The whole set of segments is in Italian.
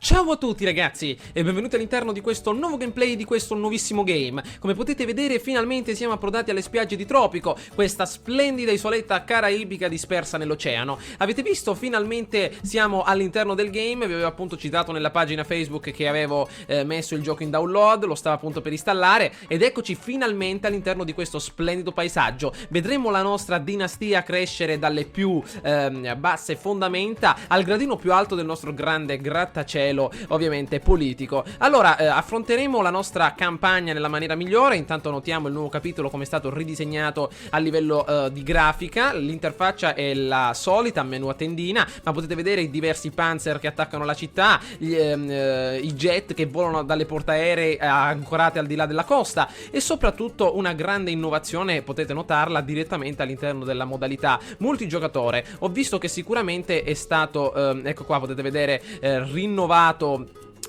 Ciao a tutti ragazzi e benvenuti all'interno di questo nuovo gameplay di questo nuovissimo game. Come potete vedere finalmente siamo approdati alle spiagge di Tropico, questa splendida isoletta caraibica dispersa nell'oceano. Avete visto? Finalmente siamo all'interno del game. Vi avevo appunto citato nella pagina Facebook che avevo messo il gioco in download, lo stavo appunto per installare ed eccoci finalmente all'interno di questo splendido paesaggio. Vedremo la nostra dinastia crescere dalle più basse fondamenta al gradino più alto del nostro grande grattacielo, ovviamente politico. Allora affronteremo la nostra campagna nella maniera migliore. Intanto notiamo il nuovo capitolo come è stato ridisegnato a livello di grafica. L'interfaccia è la solita, menu a tendina, ma potete vedere i diversi panzer che attaccano la città, i jet che volano dalle portaerei ancorate al di là della costa e soprattutto una grande innovazione, potete notarla direttamente all'interno della modalità multigiocatore. Ho visto che sicuramente è stato ecco qua, potete vedere rinnovato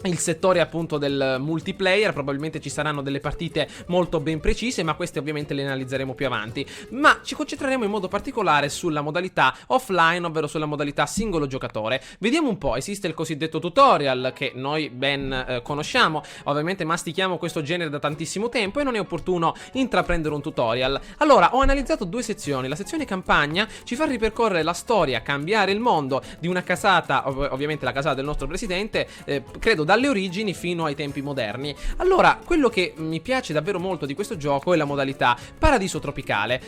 il settore appunto del multiplayer. Probabilmente ci saranno delle partite molto ben precise, ma queste ovviamente le analizzeremo più avanti. Ma ci concentreremo in modo particolare sulla modalità offline, ovvero sulla modalità singolo giocatore. Vediamo un po', esiste il cosiddetto tutorial che noi ben conosciamo. Ovviamente mastichiamo questo genere da tantissimo tempo e non è opportuno intraprendere un tutorial. Allora, ho analizzato due sezioni. La sezione campagna ci fa ripercorrere la storia, cambiare il mondo di una casata, ovviamente la casata del nostro presidente, credo dalle origini fino ai tempi moderni. Allora, quello che mi piace davvero molto di questo gioco è la modalità Paradiso Tropicale.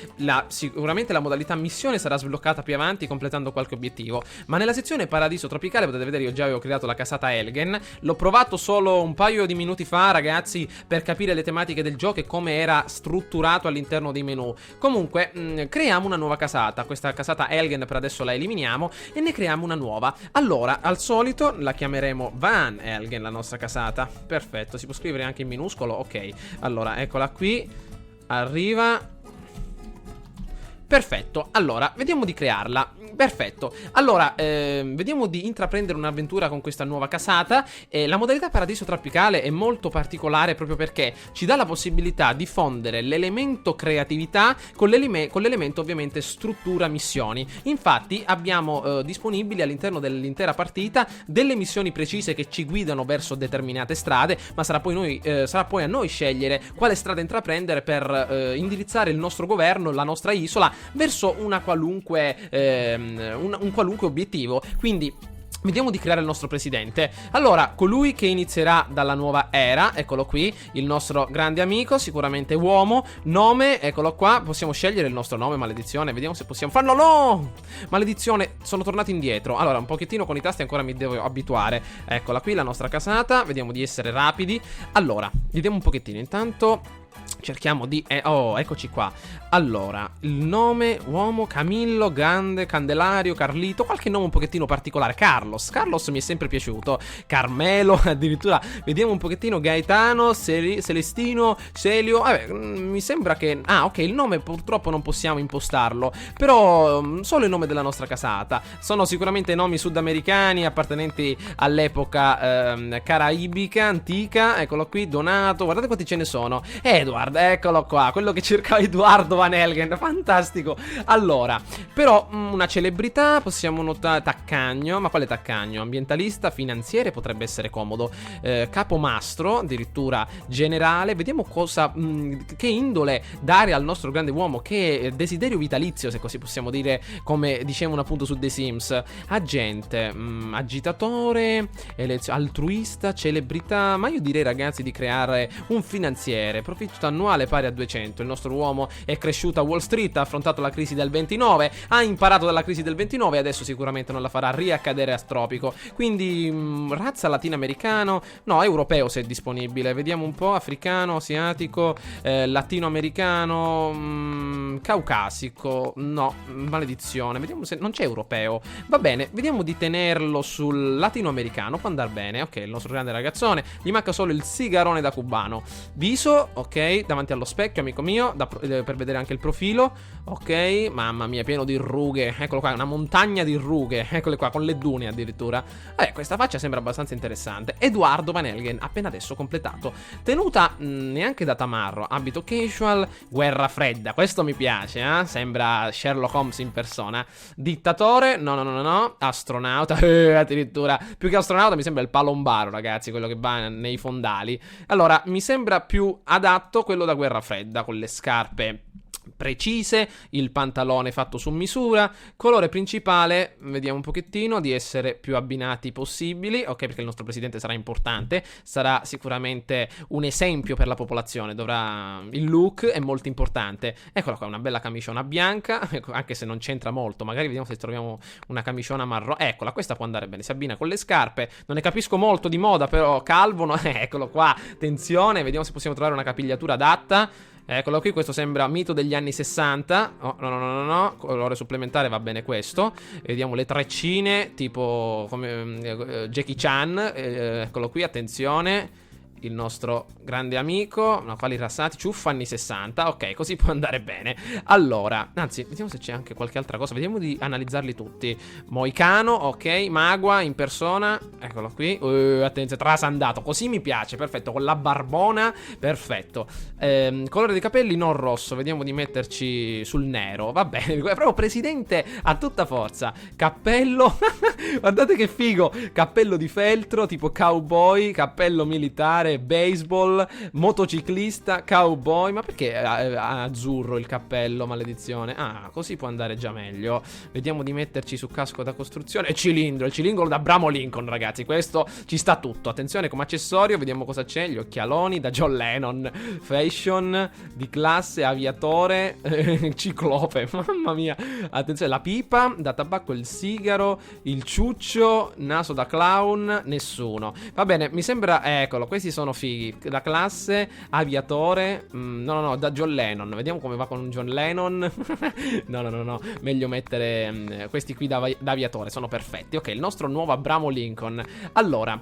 Sicuramente la modalità missione sarà sbloccata più avanti completando qualche obiettivo, ma nella sezione Paradiso Tropicale potete vedere io già avevo creato la casata Elgen. L'ho provato solo un paio di minuti fa, ragazzi, per capire le tematiche del gioco e come era strutturato all'interno dei menu. Comunque creiamo una nuova casata. Questa casata Elgen per adesso la eliminiamo e ne creiamo una nuova. Allora, al solito la chiameremo Van Elgen, la nostra casata. Perfetto, si può scrivere anche in minuscolo. Ok, allora eccola qui. Arriva. Perfetto, allora, vediamo di crearla. Perfetto, allora, vediamo di intraprendere un'avventura con questa nuova casata. La modalità Paradiso Tropicale è molto particolare proprio perché ci dà la possibilità di fondere l'elemento creatività con l'elemento ovviamente struttura missioni. Infatti abbiamo disponibili all'interno dell'intera partita delle missioni precise che ci guidano verso determinate strade, ma sarà poi a noi scegliere quale strada intraprendere per indirizzare il nostro governo, la nostra isola verso una qualunque un qualunque obiettivo. Quindi vediamo di creare il nostro presidente. Allora, colui che inizierà dalla nuova era, eccolo qui, il nostro grande amico, sicuramente uomo. Nome, eccolo qua, possiamo scegliere il nostro nome, maledizione, vediamo se possiamo farlo. No! Maledizione, sono tornato indietro. Allora, un pochettino con i tasti ancora mi devo abituare. Eccola qui, la nostra casata, vediamo di essere rapidi. Allora, vediamo un pochettino, intanto cerchiamo di... oh, eccoci qua. Allora, il nome, uomo, Camillo, Grande, Candelario, Carlito, qualche nome un pochettino particolare. Carlos mi è sempre piaciuto. Carmelo, addirittura. Vediamo un pochettino. Gaetano, Celestino, Celio. Vabbè, mi sembra che... Ah, ok, il nome purtroppo non possiamo impostarlo, però solo il nome della nostra casata. Sono sicuramente nomi sudamericani appartenenti all'epoca caraibica, antica. Eccolo qui, Donato, guardate quanti ce ne sono. Edward, eccolo qua, quello che cerca Edoardo Van Elgen, fantastico. Allora, però una celebrità possiamo notare. Taccagno, ma quale taccagno? Ambientalista, finanziere, potrebbe essere comodo. Capomastro, addirittura generale. Vediamo cosa, che indole dare al nostro grande uomo, che desiderio vitalizio, se così possiamo dire, come dicevano appunto su The Sims. Agente, agitatore, altruista, celebrità. Ma io direi, ragazzi, di creare un finanziere. Profitto annuale pari a 200. Il nostro uomo è cresciuto a Wall Street, ha affrontato la crisi del 29, ha imparato dalla crisi del 29 e adesso sicuramente non la farà riaccadere a Tropico. Quindi razza latinoamericano, no, europeo se è disponibile. Vediamo un po', africano, asiatico, latinoamericano, caucasico, no, maledizione. Vediamo se non c'è europeo. Va bene, vediamo di tenerlo sul latinoamericano, può andare bene. Ok, il nostro grande ragazzone, gli manca solo il sigarone da cubano. Viso, ok, davanti allo specchio, amico mio, per vedere anche il profilo. Ok, mamma mia, pieno di rughe. Eccolo qua, una montagna di rughe. Eccole qua, con le dune addirittura. Questa faccia sembra abbastanza interessante. Edoardo Van Helgen, appena adesso completato. Tenuta neanche da tamarro, abito casual, guerra fredda. Questo mi piace, sembra Sherlock Holmes in persona. Dittatore, no. Astronauta, addirittura. Più che astronauta mi sembra il palombaro, ragazzi, quello che va nei fondali. Allora, mi sembra più adatto quello da guerra fredda, con le scarpe precise, il pantalone fatto su misura, colore principale, vediamo un pochettino di essere più abbinati possibili, ok, perché il nostro presidente sarà importante, sarà sicuramente un esempio per la popolazione, il look è molto importante. Eccola qua, una bella camiciona bianca, anche se non c'entra molto, magari vediamo se troviamo una camiciona marrone. Eccola, questa può andare bene, si abbina con le scarpe, non ne capisco molto di moda, però calvo, no? Eccolo qua, attenzione, vediamo se possiamo trovare una capigliatura adatta. Eccolo qui, questo sembra mito degli anni 60. Oh, no, colore supplementare, va bene questo. Vediamo le treccine, tipo come Jackie Chan. Eccolo qui, attenzione. Il nostro grande amico, no, quali rassati, ciuffa anni 60, ok, così può andare bene. Allora, anzi, vediamo se c'è anche qualche altra cosa, vediamo di analizzarli tutti. Moicano, ok, Magua in persona, eccolo qui, attenzione, trasandato, così mi piace, perfetto, con la barbona, perfetto. Colore dei capelli non rosso, vediamo di metterci sul nero, va bene, è proprio presidente a tutta forza. Cappello, guardate che figo, cappello di feltro, tipo cowboy, cappello militare, baseball, motociclista, cowboy. Ma perché azzurro il cappello, maledizione? Ah, così può andare già meglio. Vediamo di metterci su casco da costruzione e cilindro, il cilindro da Abramo Lincoln, ragazzi, questo ci sta tutto. Attenzione, come accessorio vediamo cosa c'è, gli occhialoni da John Lennon, fashion di classe, aviatore, ciclope, mamma mia. Attenzione, la pipa da tabacco, il sigaro, il ciuccio, naso da clown, nessuno. Va bene, mi sembra, eccolo, questi sono fighi. Da classe, aviatore, no, da John Lennon. Vediamo come va con John Lennon. no, meglio mettere questi qui da aviatore, sono perfetti. Ok, il nostro nuovo Abramo Lincoln. Allora,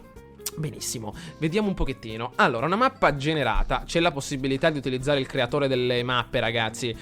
benissimo, vediamo un pochettino. Allora, una mappa generata, c'è la possibilità di utilizzare il creatore delle mappe, ragazzi.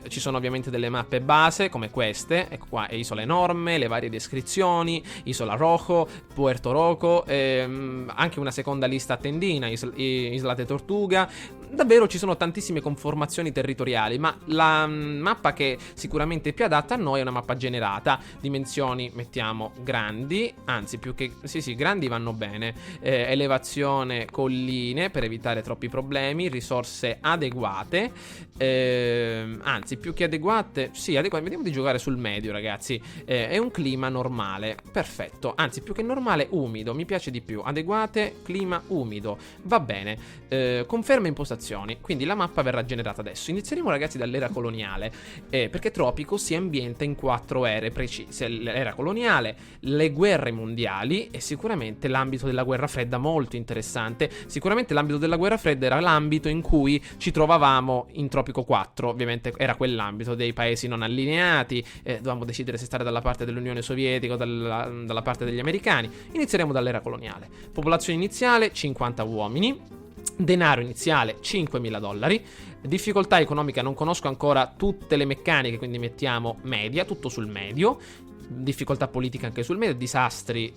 Ci sono ovviamente delle mappe base come queste, ecco qua, Isola Enorme, le varie descrizioni, Isola Rojo, Puerto Roco, anche una seconda lista a tendina, Islate Tortuga. Davvero ci sono tantissime conformazioni territoriali, ma la mappa che sicuramente è più adatta a noi è una mappa generata. Dimensioni mettiamo grandi, anzi più che sì, grandi vanno bene. Elevazione colline per evitare troppi problemi, risorse adeguate, anzi più che adeguate, sì, adeguate. Vediamo di giocare sul medio, ragazzi. È un clima normale, perfetto, anzi più che normale, umido, mi piace di più. Adeguate, clima umido, va bene. Conferma impostazioni, quindi la mappa verrà generata adesso. Inizieremo, ragazzi, dall'era coloniale, perché Tropico si ambienta in 4 ere precise: l'era coloniale, le guerre mondiali e sicuramente l'ambito della guerra fredda, molto interessante. Sicuramente l'ambito della guerra fredda era l'ambito in cui ci trovavamo in Tropico 4, ovviamente era quell'ambito dei paesi non allineati, dovevamo decidere se stare dalla parte dell'Unione Sovietica o dalla parte degli americani. Inizieremo dall'era coloniale. Popolazione iniziale 50 uomini. Denaro iniziale $5.000. Difficoltà economica, non conosco ancora tutte le meccaniche, quindi mettiamo media, tutto sul medio. Difficoltà politica anche sul medio, disastri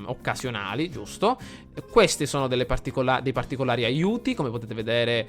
occasionali, giusto. Questi sono dei particolari aiuti, come potete vedere,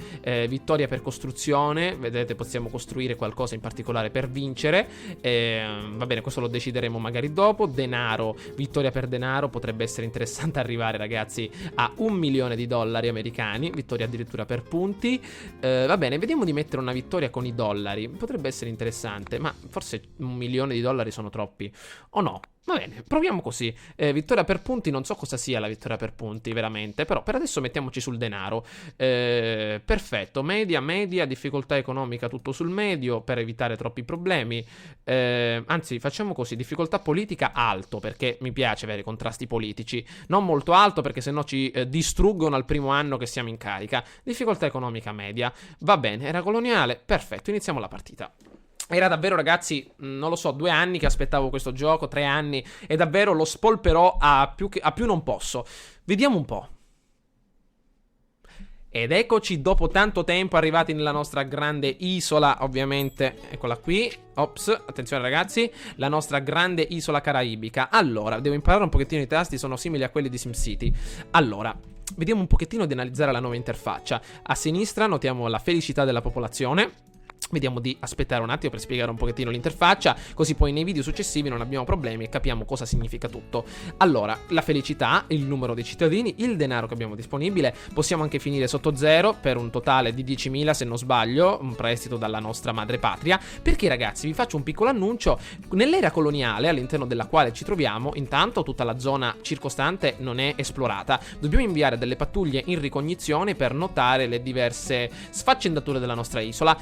vittoria per costruzione, vedete, possiamo costruire qualcosa in particolare per vincere, va bene, questo lo decideremo magari dopo. Denaro, vittoria per denaro, potrebbe essere interessante arrivare, ragazzi, a $1.000.000 americani, vittoria addirittura per punti. Va bene, vediamo di mettere una vittoria con i dollari, potrebbe essere interessante, ma forse $1.000.000 sono troppi. O no? Va bene, proviamo così. Vittoria per punti, non so cosa sia la vittoria per punti veramente, però per adesso mettiamoci sul denaro. Perfetto, media, difficoltà economica tutto sul medio per evitare troppi problemi. Anzi, facciamo così, difficoltà politica alto, perché mi piace avere contrasti politici. Non molto alto, perché sennò ci distruggono al primo anno che siamo in carica. Difficoltà economica media, va bene, era coloniale, perfetto, iniziamo la partita. Era davvero, ragazzi, non lo so, 2 anni che aspettavo questo gioco, 3 anni, e davvero lo spolperò a più non posso. Vediamo un po'. Ed eccoci dopo tanto tempo arrivati nella nostra grande isola, ovviamente, eccola qui. Ops, attenzione ragazzi, la nostra grande isola caraibica. Allora, devo imparare un pochettino i tasti, sono simili a quelli di SimCity. Allora, vediamo un pochettino di analizzare la nuova interfaccia. A sinistra notiamo la felicità della popolazione. Vediamo di aspettare un attimo per spiegare un pochettino l'interfaccia, così poi nei video successivi non abbiamo problemi e capiamo cosa significa tutto. Allora, la felicità, il numero dei cittadini, il denaro che abbiamo disponibile, possiamo anche finire sotto zero per un totale di 10.000 se non sbaglio, un prestito dalla nostra madrepatria, perché ragazzi vi faccio un piccolo annuncio, nell'era coloniale all'interno della quale ci troviamo, intanto tutta la zona circostante non è esplorata, dobbiamo inviare delle pattuglie in ricognizione per notare le diverse sfaccendature della nostra isola.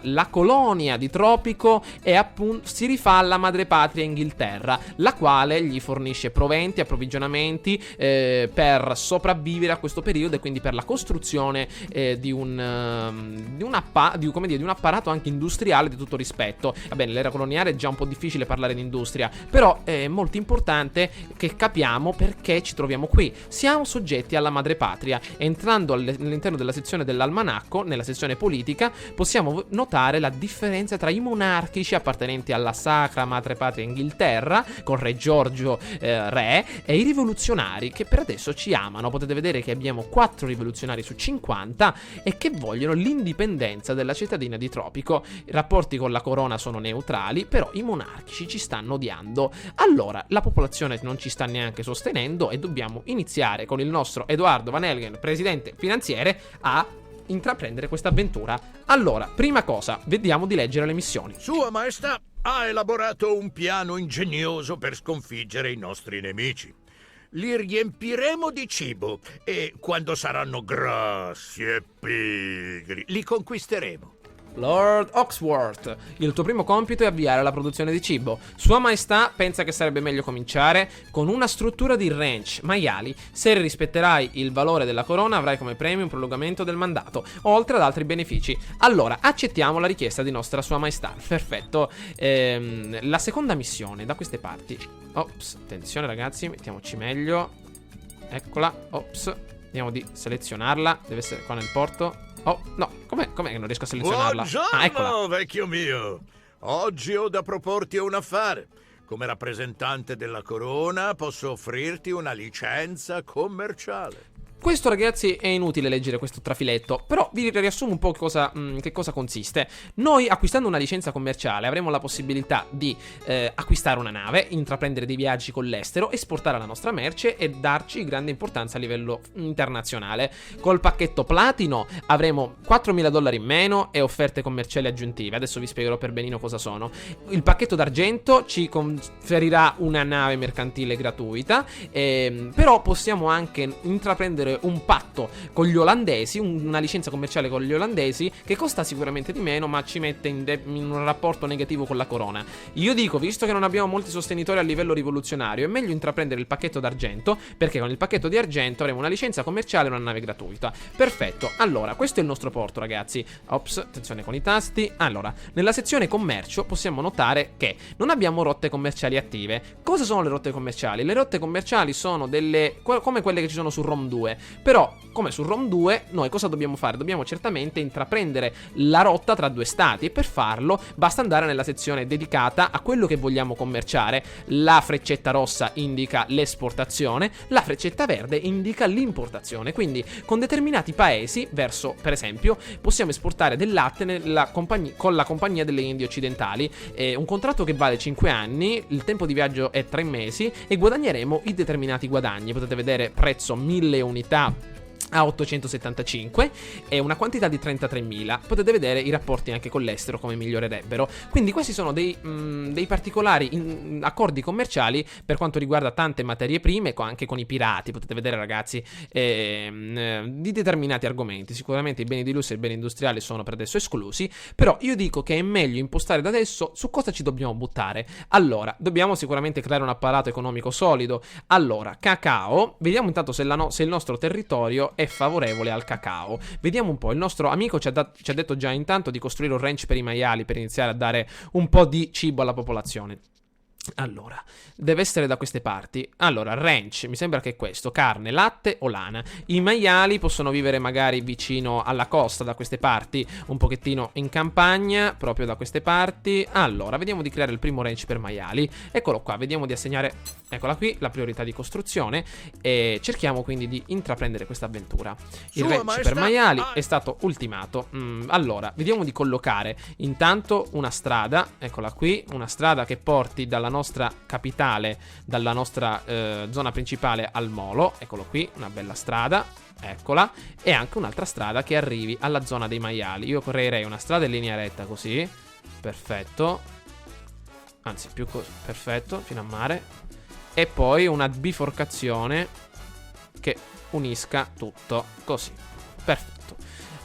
La colonia di Tropico è appunto, si rifà alla madrepatria Inghilterra, la quale gli fornisce proventi, approvvigionamenti per sopravvivere a questo periodo e quindi per la costruzione di un apparato anche industriale di tutto rispetto. Va bene, l'era coloniale è già un po' difficile parlare di industria, però è molto importante che capiamo perché ci troviamo qui. Siamo soggetti alla madrepatria. Entrando all'interno della sezione dell'almanacco, nella sezione politica, possiamo notare la differenza tra i monarchici appartenenti alla sacra madrepatria Inghilterra, con Re Giorgio re, e i rivoluzionari che per adesso ci amano. Potete vedere che abbiamo 4 rivoluzionari su 50 e che vogliono l'indipendenza della cittadina di Tropico. I rapporti con la corona sono neutrali, però i monarchici ci stanno odiando. Allora, la popolazione non ci sta neanche sostenendo e dobbiamo iniziare con il nostro Edoardo Van Helgen, presidente finanziere, a intraprendere questa avventura. Allora, prima cosa, vediamo di leggere le missioni. Sua Maestà ha elaborato un piano ingegnoso per sconfiggere i nostri nemici. Li riempiremo di cibo e quando saranno grassi e pigri li conquisteremo. Lord Oxworth, il tuo primo compito è avviare la produzione di cibo. Sua Maestà pensa che sarebbe meglio cominciare con una struttura di ranch, maiali. Se rispetterai il valore della corona avrai come premio un prolungamento del mandato, oltre ad altri benefici. Allora, accettiamo la richiesta di nostra Sua Maestà. Perfetto. La seconda missione da queste parti. Ops, attenzione ragazzi, mettiamoci meglio. Eccola, ops. Vediamo di selezionarla, deve essere qua nel porto. Oh, no, com'è che non riesco a selezionarla? Buongiorno, eccola. vecchio mio. Oggi ho da proporti un affare. Come rappresentante della corona posso offrirti una licenza commerciale. Questo ragazzi è inutile leggere questo trafiletto, però vi riassumo un po' che cosa consiste. Noi acquistando una licenza commerciale avremo la possibilità di acquistare una nave, intraprendere dei viaggi con l'estero, esportare la nostra merce e darci grande importanza a livello internazionale. Col pacchetto platino avremo $4.000 in meno e offerte commerciali aggiuntive. Adesso vi spiegherò per benino cosa sono. Il pacchetto d'argento ci conferirà una nave mercantile gratuita, però possiamo anche intraprendere un patto con gli olandesi, una licenza commerciale con gli olandesi che costa sicuramente di meno ma ci mette in un rapporto negativo con la corona. Io dico, visto che non abbiamo molti sostenitori a livello rivoluzionario, è meglio intraprendere il pacchetto d'argento, perché con il pacchetto di argento avremo una licenza commerciale e una nave gratuita. Perfetto, allora questo è il nostro porto ragazzi. Ops, attenzione con i tasti. Allora, nella sezione commercio possiamo notare che non abbiamo rotte commerciali attive. Cosa sono le rotte commerciali? Le rotte commerciali sono come quelle che ci sono su Rom 2. Però, come su Rom 2, noi cosa dobbiamo fare? Dobbiamo certamente intraprendere la rotta tra due stati e per farlo basta andare nella sezione dedicata a quello che vogliamo commerciare. La freccetta rossa indica l'esportazione, la freccetta verde indica l'importazione. Quindi con determinati paesi, verso per esempio, possiamo esportare del latte con la compagnia delle Indie Occidentali. Un contratto che vale 5 anni, il tempo di viaggio è 3 mesi e guadagneremo i determinati guadagni. Potete vedere prezzo 1000 unità a 875 e una quantità di 33.000. Potete vedere i rapporti anche con l'estero come migliorerebbero. Quindi questi sono dei particolari accordi commerciali per quanto riguarda tante materie prime, anche con i pirati. Potete vedere ragazzi di determinati argomenti. Sicuramente i beni di lusso e i beni industriali sono per adesso esclusi, però io dico che è meglio impostare da adesso su cosa ci dobbiamo buttare. Allora, dobbiamo sicuramente creare un apparato economico solido. Allora, cacao, vediamo intanto se il nostro territorio è favorevole al cacao. Vediamo un po', il nostro amico ci ha detto già intanto di costruire un ranch per i maiali per iniziare a dare un po' di cibo alla popolazione. Allora, deve essere da queste parti. Allora, ranch, mi sembra che è questo, carne, latte o lana. I maiali possono vivere magari vicino alla costa, da queste parti, un pochettino in campagna, proprio da queste parti. Allora, vediamo di creare il primo ranch per maiali. Eccolo qua, vediamo di assegnare, eccola qui, la priorità di costruzione. E cerchiamo quindi di intraprendere questa avventura. Il Sua ranch Maestà per maiali ha- è stato ultimato. Allora, vediamo di collocare intanto una strada, eccola qui, una strada che porti dalla nostra capitale, dalla nostra zona principale al molo. Eccolo qui, una bella strada, eccola. E anche un'altra strada che arrivi alla zona dei maiali. Io correrei una strada in linea retta così, perfetto, anzi più così, perfetto, fino a mare. E poi una biforcazione che unisca tutto così, perfetto.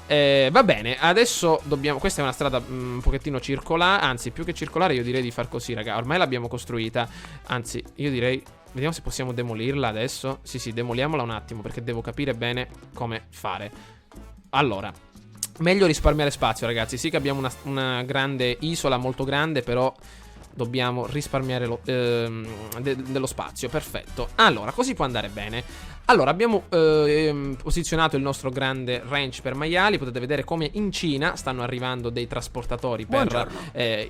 Va bene, adesso dobbiamo... Questa è una strada un pochettino circolare. Anzi, più che circolare io direi di far così, raga. Ormai l'abbiamo costruita. Anzi, io direi... Vediamo se possiamo demolirla adesso. Sì, demoliamola un attimo, perché devo capire bene come fare. Allora, meglio risparmiare spazio, ragazzi. Sì che abbiamo una grande isola, molto grande, però dobbiamo risparmiare dello spazio. Perfetto. Allora, così può andare bene. Allora, abbiamo posizionato il nostro grande ranch per maiali. Potete vedere come in Cina stanno arrivando dei trasportatori per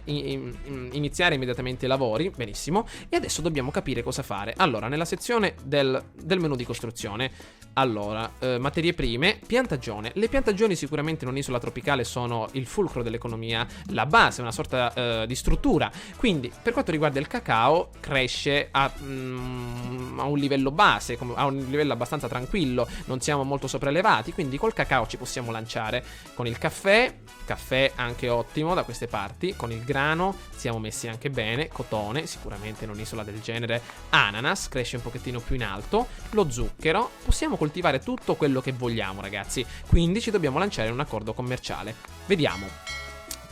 iniziare immediatamente i lavori. Benissimo. E adesso dobbiamo capire cosa fare. Allora, nella sezione del menu di costruzione, allora, materie prime, piantagione. Le piantagioni sicuramente in un'isola tropicale sono il fulcro dell'economia, la base, una sorta di struttura. Quindi, per quanto riguarda il cacao, cresce a un livello base, a un livello abbastanza tranquillo, non siamo molto sopraelevati, quindi col cacao ci possiamo lanciare. Con il caffè anche ottimo da queste parti, con il grano siamo messi anche bene, cotone, sicuramente in un'isola del genere, ananas, cresce un pochettino più in alto, lo zucchero, possiamo coltivare tutto quello che vogliamo, ragazzi, quindi ci dobbiamo lanciare in un accordo commerciale. Vediamo.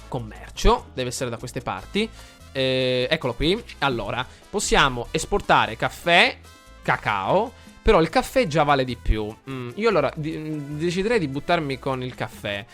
Commercio, deve essere da queste parti. Eccolo qui. Allora, possiamo esportare caffè, cacao, però il caffè già vale di più. Io allora deciderei di buttarmi con il caffè.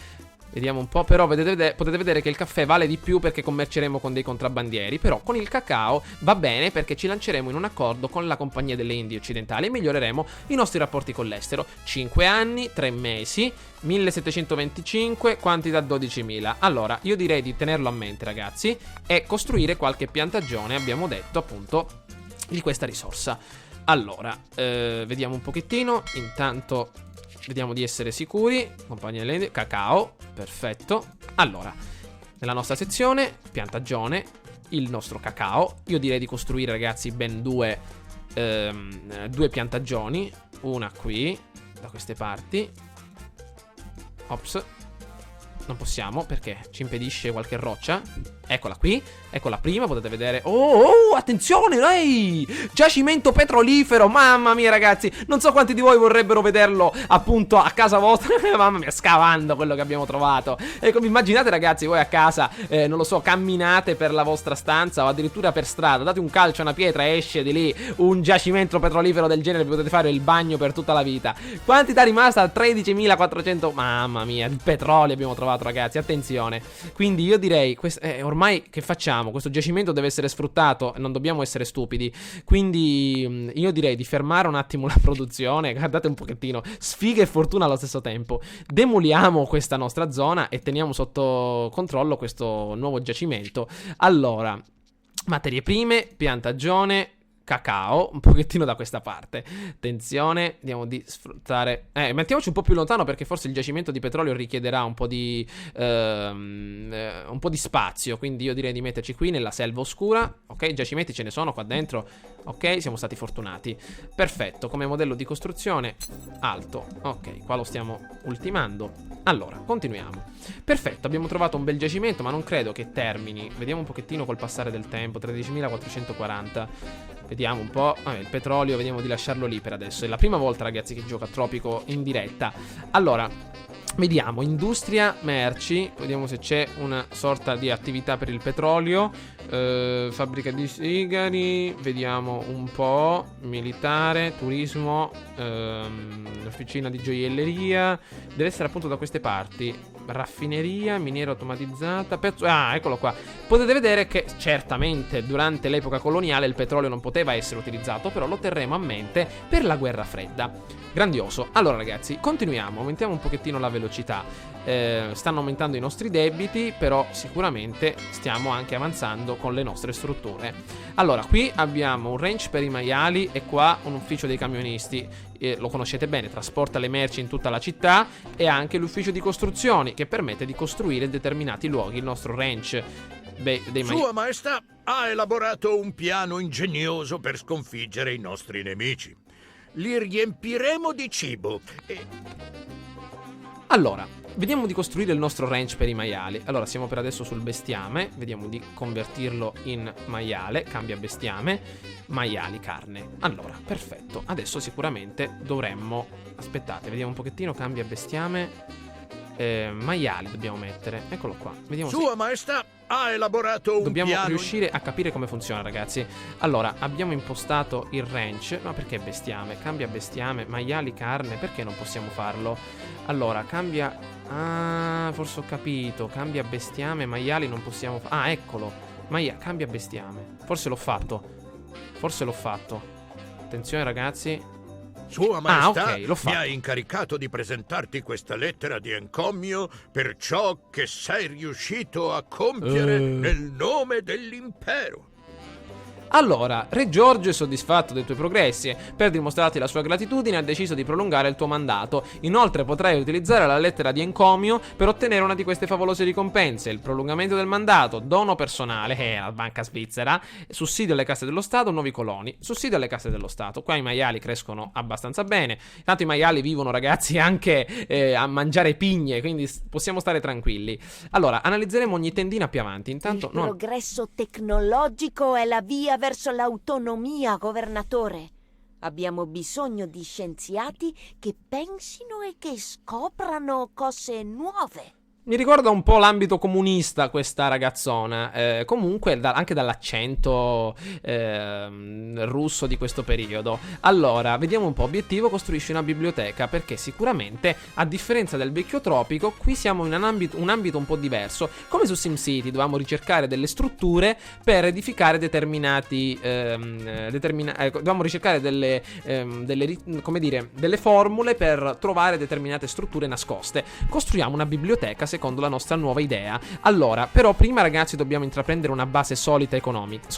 Vediamo un po', però potete vedere che il caffè vale di più perché commerceremo con dei contrabbandieri. Però con il cacao va bene perché ci lanceremo in un accordo con la Compagnia delle Indie Occidentali e miglioreremo i nostri rapporti con l'estero. 5 anni, 3 mesi, 1725, quantità 12.000. Allora, io direi di tenerlo a mente, ragazzi, e costruire qualche piantagione, abbiamo detto, appunto, di questa risorsa. Allora, vediamo un pochettino. Intanto vediamo di essere sicuri. Compagnia delle Indie, cacao, perfetto. Allora, nella nostra sezione piantagione, il nostro cacao. Io direi di costruire, ragazzi, ben due piantagioni. Una qui, da queste parti. Ops, non possiamo perché ci impedisce qualche roccia. Eccola qui, ecco la prima, potete vedere. Oh, attenzione, lei! Giacimento petrolifero, mamma mia, ragazzi. Non so quanti di voi vorrebbero vederlo appunto a casa vostra. Mamma mia, scavando quello che abbiamo trovato. Ecco, immaginate, ragazzi, voi a casa, non lo so, camminate per la vostra stanza o addirittura per strada, date un calcio a una pietra e esce di lì un giacimento petrolifero del genere. Potete fare il bagno per tutta la vita. Quantità rimasta? 13.400. Mamma mia, il petrolio abbiamo trovato, ragazzi, attenzione. Quindi io direi, ormai che facciamo? Questo giacimento deve essere sfruttato, non dobbiamo essere stupidi. Quindi io direi di fermare un attimo la produzione. Guardate un pochettino, sfiga e fortuna allo stesso tempo. Demoliamo questa nostra zona e teniamo sotto controllo questo nuovo giacimento. Allora, materie prime, piantagione, cacao, un pochettino da questa parte. Attenzione, andiamo di sfruttare. Mettiamoci un po' più lontano perché forse il giacimento di petrolio richiederà un po' di spazio. Quindi io direi di metterci qui nella selva oscura. Ok, giacimenti ce ne sono qua dentro. Ok, siamo stati fortunati. Perfetto, come modello di costruzione alto. Ok, qua lo stiamo ultimando. Allora, continuiamo. Perfetto, abbiamo trovato un bel giacimento, ma non credo che termini. Vediamo un pochettino col passare del tempo. 13.440. Vediamo un po'. Il petrolio, vediamo di lasciarlo lì per adesso. È la prima volta, ragazzi, che gioco a Tropico in diretta. Allora, vediamo, industria, merci. Vediamo se c'è una sorta di attività per il petrolio. Fabbrica di sigari. Vediamo un po'. Militare, turismo, officina di gioielleria. Deve essere appunto da queste parti. raffineria, miniera automatizzata, eccolo qua. Potete vedere che certamente durante l'epoca coloniale il petrolio non poteva essere utilizzato, però lo terremo a mente per la guerra fredda. Grandioso. Allora ragazzi, continuiamo, aumentiamo un pochettino la velocità. Stanno aumentando i nostri debiti, però sicuramente stiamo anche avanzando con le nostre strutture. Allora, qui abbiamo un ranch per i maiali e qua un ufficio dei camionisti. Lo conoscete bene, trasporta le merci in tutta la città, e anche l'ufficio di costruzioni che permette di costruire in determinati luoghi. Il nostro ranch dei maiali. Sua Maestà ha elaborato un piano ingegnoso per sconfiggere i nostri nemici. Li riempiremo di cibo e... Allora, vediamo di costruire il nostro ranch per i maiali. Allora, siamo per adesso sul bestiame. Vediamo di convertirlo in maiale. Cambia bestiame, maiali, carne. Allora, perfetto. Adesso sicuramente dovremmo... Aspettate, vediamo un pochettino. Cambia bestiame, maiali dobbiamo mettere. Eccolo qua. Vediamo se... Sua Maestà ha elaborato un Dobbiamo piano... riuscire a capire come funziona, ragazzi. Allora, abbiamo impostato il ranch. Ma perché bestiame? Cambia bestiame, maiali, carne. Perché non possiamo farlo? Allora, cambia... Ah, forse ho capito. Cambia bestiame, maiali non possiamo... Ah, eccolo. Cambia bestiame. Forse l'ho fatto. Attenzione, ragazzi. Sua Maestà ok, l'ho fatto. mi ha incaricato di presentarti questa lettera di encomio per ciò che sei riuscito a compiere nel nome dell'impero. Allora, Re Giorgio è soddisfatto dei tuoi progressi e, per dimostrarti la sua gratitudine, ha deciso di prolungare il tuo mandato. Inoltre potrai utilizzare la lettera di encomio per ottenere una di queste favolose ricompense: il prolungamento del mandato, dono personale, la banca svizzera, sussidio alle casse dello Stato, nuovi coloni, sussidio alle casse dello Stato. Qua i maiali crescono abbastanza bene. Tanto i maiali vivono, ragazzi, anche a mangiare pigne, quindi possiamo stare tranquilli. Allora, analizzeremo ogni tendina più avanti. Intanto il progresso tecnologico è la via verso l'autonomia, governatore. Abbiamo bisogno di scienziati che pensino e che scoprano cose nuove. Mi ricorda un po' l'ambito comunista questa ragazzona, comunque anche dall'accento russo di questo periodo. Allora, vediamo un po'. Obiettivo: costruisci una biblioteca, perché sicuramente, a differenza del vecchio tropico, qui siamo in un ambito un po' diverso. Come su SimCity dovevamo ricercare delle strutture per edificare determinati dovevamo ricercare delle formule per trovare determinate strutture nascoste. Costruiamo una biblioteca secondo la nostra nuova idea. Allora, però prima, ragazzi, dobbiamo intraprendere una base solida economica.